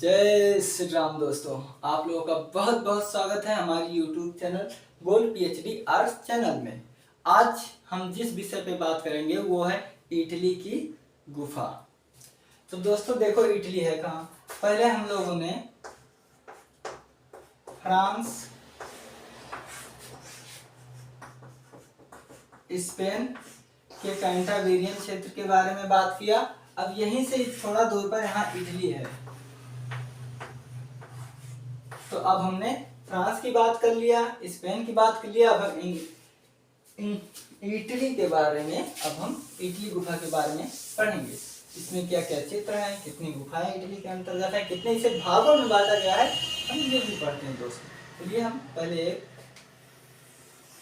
जय श्री राम दोस्तों, आप लोगों का बहुत बहुत स्वागत है हमारी YouTube channel gold PhD arts channel में। आज हम जिस विषय पे बात करेंगे वो है इटली की गुफा। तो दोस्तों देखो, इटली है कहाँ। पहले हम लोगों ने फ्रांस, स्पेन के कैंटावेरियन क्षेत्र के बारे में बात किया। अब यहीं से थोड़ा दूर पर यहाँ इटली है। तो अब हमने फ्रांस की बात कर लिया, स्पेन की बात कर लिया। अब हम इटली के बारे में, अब हम इटली गुफा के बारे में पढ़ेंगे। इसमें क्या क्या चित्र है, कितनी गुफाएं इटली के अंतर्गत है, कितने इसे भागों में बांटा गया है, हम ये भी पढ़ते हैं दोस्तों। चलिए हम पहले एक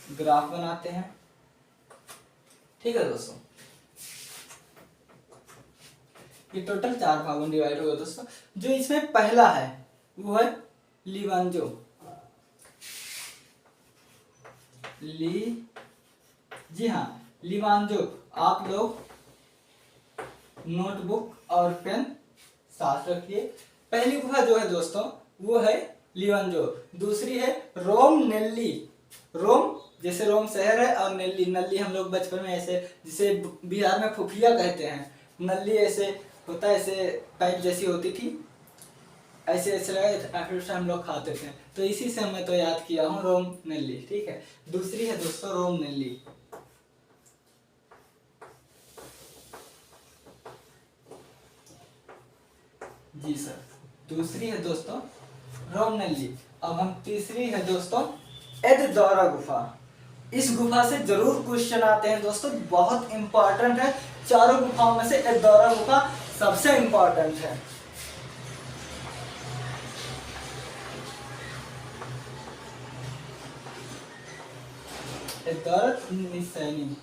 ग्राफ बनाते हैं। ठीक है दोस्तों, ये टोटल 4 भागों में डिवाइड होगा दोस्तों। जो इसमें पहला है वो है लिवांजो। जी हाँ, लिवांजो। आप लोग नोटबुक और पेन साथ रखिए। पहली गुफा जो है दोस्तों वो है लिवांजो। दूसरी है रोम नेल्ली। रोम जैसे रोम शहर है, और नेल्ली नल्ली हम लोग बचपन में ऐसे, जिसे बिहार में फुफिया कहते हैं, नल्ली ऐसे होता है, ऐसे पाइप जैसी होती थी, ऐसे ऐसे लगा फिर से हम लोग खाते थे, तो इसी से मैं तो याद किया हूँ रोम नेल्ली। ठीक है, दूसरी है दोस्तों रोम नेल्ली। जी सर, दूसरी है दोस्तों रोम नेल्ली। अब हम तीसरी है दोस्तों एडदौरा गुफा। इस गुफा से जरूर क्वेश्चन आते हैं दोस्तों, बहुत इंपॉर्टेंट है। चारों गुफाओं में से एडदौरा गुफा सबसे इंपॉर्टेंट है। निसैनी।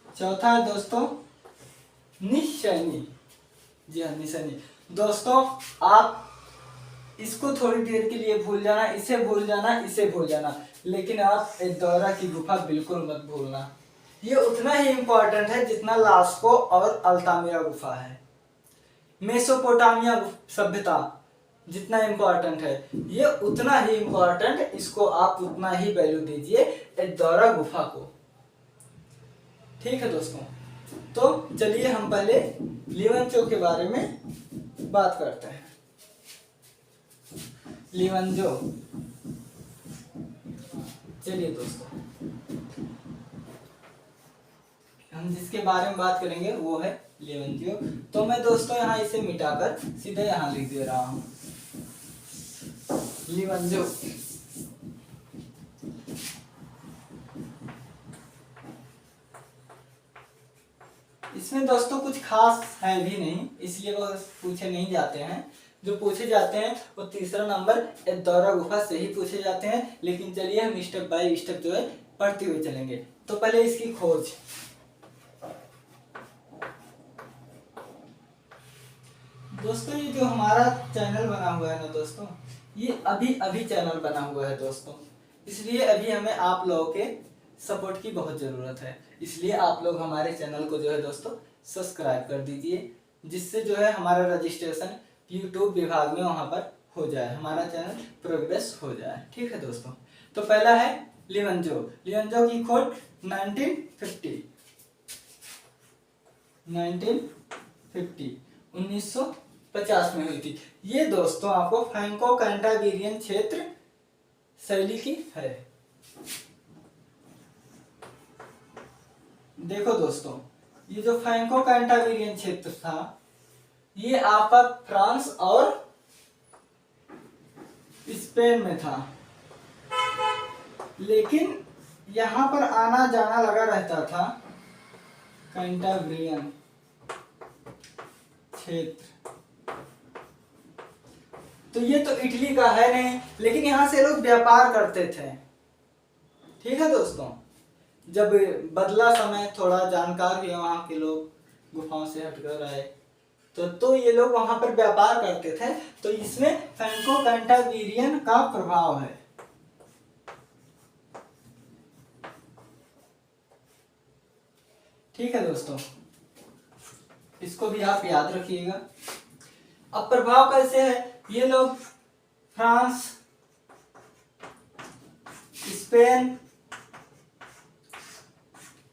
चौथा है दोस्तों निशैनी। जी हाँ, निशैनी। दोस्तों आप इसको थोड़ी देर के लिए भूल जाना, इसे भूल जाना, इसे भूल जाना, लेकिन आप एडदौरा की गुफा बिल्कुल मत भूलना। ये उतना ही इंपॉर्टेंट है जितना लास्को और अल्तामिरा गुफा है। मेसोपोटामिया सभ्यता जितना इंपॉर्टेंट है, ये उतना ही इंपॉर्टेंट, इसको आप उतना ही वैल्यू दीजिए एडदौरा गुफा को। ठीक है दोस्तों, तो चलिए हम पहले लिवंजो के बारे में बात करते हैं। लिवंजो, चलिए दोस्तों हम जिसके बारे में बात करेंगे वो है लिवंजो। तो मैं दोस्तों यहाँ इसे मिटाकर सीधे यहाँ लिख दे रहा हूँ लिवंजो। इसमें दोस्तों कुछ खास है भी नहीं, इसलिए वो पूछे नहीं जाते हैं। जो पूछे जाते हैं वो तीसरा नंबर एडदौरा गुफा से ही पूछे जाते हैं। लेकिन चलिए हम स्टेप बाय स्टेप जो है पढ़ते हुए चलेंगे। तो पहले इसकी खोज। दोस्तों ये जो हमारा चैनल बना हुआ है ना दोस्तों, ये अभी अभी चैनल बना हुआ है दोस्तों, इसलिए अभी हमें आप लोगों के सपोर्ट की बहुत ज़रूरत है। इसलिए आप लोग हमारे चैनल को जो है दोस्तों सब्सक्राइब कर दीजिए, जिससे जो है हमारा रजिस्ट्रेशन यूट्यूब विभाग में वहाँ पर हो जाए, हमारा चैनल प्रोग्रेस हो जाए। ठीक है दोस्तों, तो पहला है लिवंजो। लिवंजो की खोज 1950 में हुई थी। ये दोस्तों आपको फ्रैंको कैंटावेरियन क्षेत्र शैली की है। देखो दोस्तों, ये जो फ्रैंको कैंटावेरियन क्षेत्र था, ये आपका फ्रांस और स्पेन में था, लेकिन यहां पर आना जाना लगा रहता था कैंटाब्रियन क्षेत्र। तो ये तो इटली का है नहीं, लेकिन यहां से लोग व्यापार करते थे। ठीक है दोस्तों, जब बदला समय, थोड़ा जानकार हुए वहां के लोग, गुफाओं से हटकर आए, तो ये लोग वहां पर व्यापार करते थे। तो इसमें फ्रैंको कैंटावेरियन का प्रभाव है। ठीक है दोस्तों, इसको भी आप याद रखिएगा। अब प्रभाव कैसे है, ये लोग फ्रांस, स्पेन,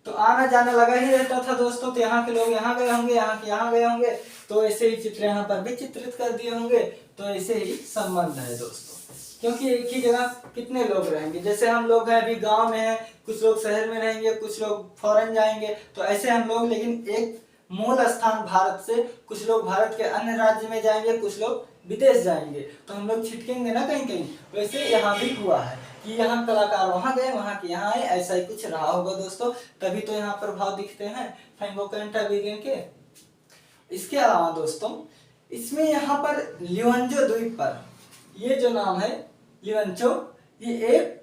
तो आना जाना लगा ही रहता था दोस्तों। तो यहाँ के लोग यहाँ गए होंगे, यहाँ के यहाँ गए होंगे, तो ऐसे ही चित्र यहाँ पर भी चित्रित कर दिए होंगे। तो ऐसे ही संबंध है दोस्तों, क्योंकि एक ही जगह कितने लोग रहेंगे। जैसे हम लोग हैं अभी गांव में हैं, कुछ लोग शहर में रहेंगे, कुछ लोग फॉरेन जाएंगे, तो ऐसे हम लोग, लेकिन एक मूल स्थान भारत से, कुछ लोग भारत के अन्य राज्य में जाएंगे, कुछ लोग विदेश जाएंगे, तो हम लोग छिटकेंगे ना कहीं कहीं। वैसे यहाँ भी हुआ है कि यहाँ कलाकार वहां गए, वहां के यहाँ आए, ऐसा ही कुछ रहा होगा दोस्तों, तभी तो यहाँ प्रभाव दिखते हैं फ्रैंको कैंटावेरियन के। इसके अलावा दोस्तों, इसमें यहाँ पर लिवंजो द्वीप पर, ये जो नाम है लिवंचो, ये एक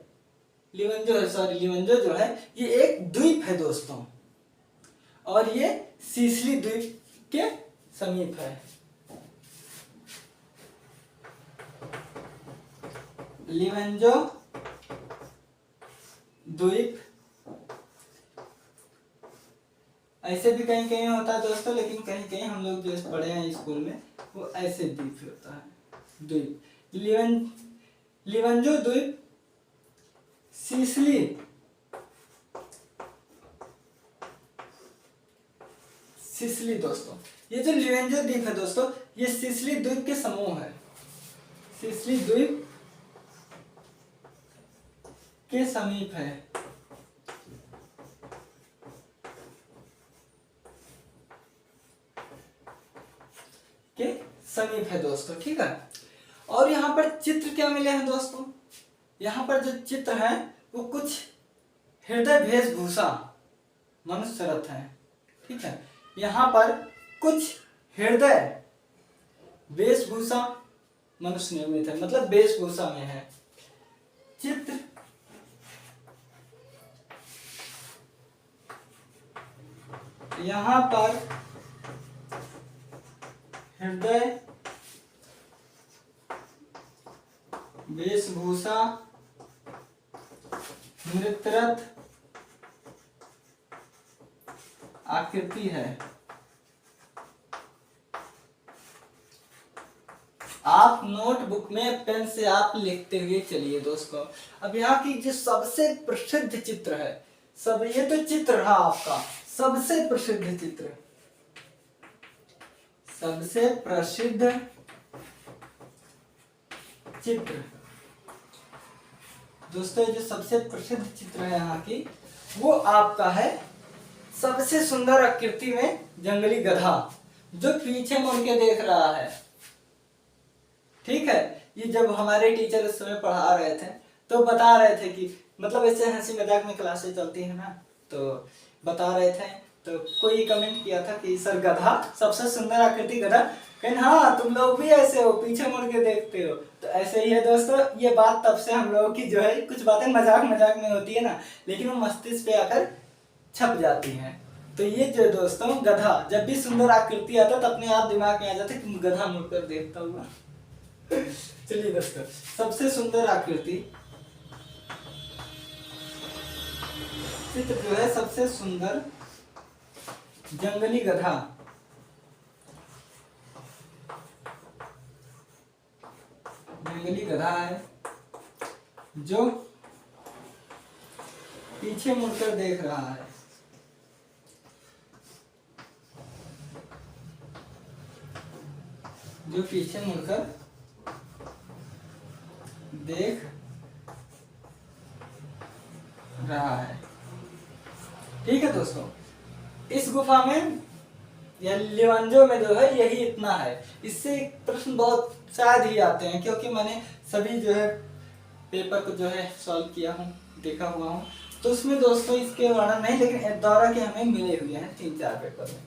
लिवंजो जो है ये एक द्वीप है दोस्तों, और ये सिसिली द्वीप के समीप है। लिवंजो द्वीप ऐसे भी कहीं कहीं होता है दोस्तों, लेकिन कहीं कहीं हम लोग जो पढ़े हैं स्कूल में वो ऐसे द्वीप होता है, द्वीप। लिवंजो द्वीप सिसिली दोस्तों, ये जो लिवंजो द्वीप है दोस्तों, ये सिसिली द्वीप के समूह है, सिसिली द्वीप के समीप है। के समीप है दोस्तों, ठीक है। और यहाँ पर चित्र क्या मिले हैं दोस्तों, यहाँ पर जो चित्र है वो कुछ हृदय वेशभूषा मनुष्यरथ है, ठीक है। यहाँ पर कुछ हृदय वेशभूषा मनुष्य निर्मित है, मतलब वेशभूषा में है। चित्र यहाँ पर हृदय वेशभूषा नृत्यरत आकृति है। आप नोटबुक में पेन से आप लिखते हुए चलिए दोस्तों। अब यहाँ की जो सबसे प्रसिद्ध चित्र है, सब ये तो चित्र रहा आपका, सबसे प्रसिद्ध चित्र, सबसे प्रसिद्ध चित्र दोस्तों, जो सबसे प्रसिद्ध चित्र है यहाँ की, वो आपका है सबसे सुंदर आकृति में जंगली गधा, जो पीछे मुड़ के देख रहा है, ठीक है। ये जब हमारे टीचर उस समय पढ़ा रहे थे तो बता रहे थे कि, मतलब ऐसे हंसी मजाक में क्लासेस चलती है ना, तो बता रहे थे, तो कोई कमेंट किया था कि सर गधा, सबसे सुंदर आकृति गधा, कहीं हाँ तुम लोग भी ऐसे हो, पीछे मुड़ के देखते हो। तो ऐसे ही है दोस्तों, ये बात तब से हम लोगों की जो है, कुछ बातें मजाक मजाक में होती है ना, लेकिन वो मस्तिष्क पे आकर छप जाती हैं। तो ये जो दोस्तों गधा, जब भी सुंदर आकृति आता तो अपने आप दिमाग में आ जाता कि गधा मुड़कर देखता हुआ। चलिए दोस्तों, सबसे सुंदर आकृति चित्र जो है, सबसे सुंदर जंगली गधा, जंगली गधा है जो पीछे मुड़कर देख रहा है। जो पीछे मुड़कर देख रहा है, ठीक है दोस्तों। इस गुफा में या लिवंजो में जो है यही इतना है। इससे प्रश्न बहुत शायद ही आते हैं, क्योंकि मैंने सभी जो है पेपर को जो है सॉल्व किया हूँ, देखा हुआ हूँ, तो उसमें दोस्तों इसके वर्णन नहीं, लेकिन दौरा के हमें मिले हुए हैं 3-4 पेपर में।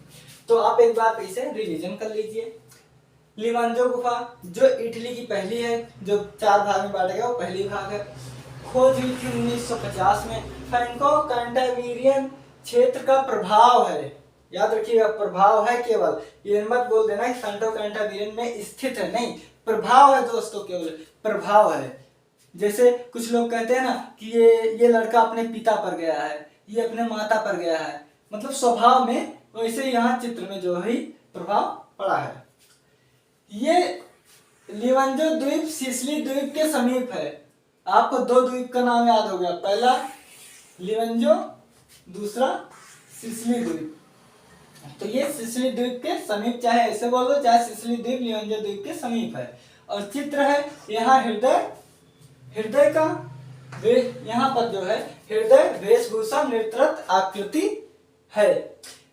तो आप एक बार इसे रिवीजन कर लीजिए। लिवंजो गुफा जो इटली की पहली है, जो 4 भाग में बांटा गया, वो पहली भाग है। खोज हुई थी 1950 में। फ्रैंको कैंटावेरियन क्षेत्र का प्रभाव है, याद रखिएगा, प्रभाव है केवल, ये मत बोल देना कि फ्रैंको कैंटावेरियन में स्थित है, नहीं, प्रभाव है दोस्तों, केवल प्रभाव है। जैसे कुछ लोग कहते हैं ना कि ये लड़का अपने पिता पर गया है, ये अपने माता पर गया है, मतलब स्वभाव में, वैसे यहाँ चित्र में जो है प्रभाव पड़ा है। ये लिवंजो द्वीप सिसिली द्वीप के समीप है। आपको दो द्वीप का नाम याद हो गया, पहला लिवंजो, दूसरा सिसिली द्वीप। तो ये सिसिली द्वीप के समीप, चाहे ऐसे बोलो चाहे सिसिली द्वीप लिवंजो द्वीप के समीप है। और चित्र है यहाँ हृदय का यहाँ पर जो है हृदय वेशभूषा नृत्यरत आकृति है।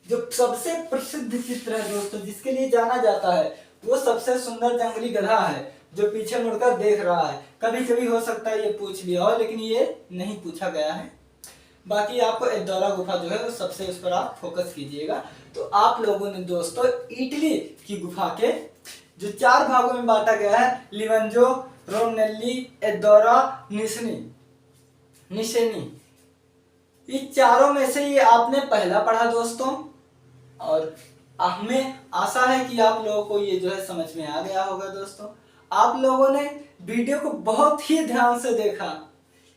जो सबसे प्रसिद्ध चित्र है दोस्तों, जिसके लिए जाना जाता है, वो सबसे सुंदर जंगली गधा है जो पीछे मुड़कर देख रहा है। कभी कभी हो सकता है ये पूछ लिया हो, लेकिन ये नहीं पूछा गया है। बाकी आपको एल्दोरा गुफा जो है वो सबसे, उस पर आप फोकस कीजिएगा। तो आप लोगों ने दोस्तों इटली की गुफा के जो 4 भागों में बांटा गया है, लिवंजो, रोमनेली, एल्दोरा, निशेनी, ये चारों में से ये आपने पहला पढ़ा दोस्तों। और हमें आशा है कि आप लोगों को ये जो है समझ में आ गया होगा दोस्तों। आप लोगों ने वीडियो को बहुत ही ध्यान से देखा,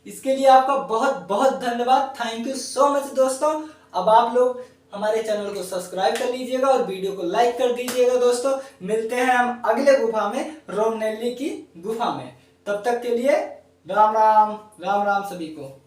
इसके लिए आपका बहुत बहुत धन्यवाद। थैंक यू सो मच दोस्तों। अब आप लोग हमारे चैनल को सब्सक्राइब कर लीजिएगा और वीडियो को लाइक कर दीजिएगा दोस्तों। मिलते हैं हम अगले गुफा में, रोमनेली की गुफा में। तब तक के लिए राम राम, राम राम सभी को।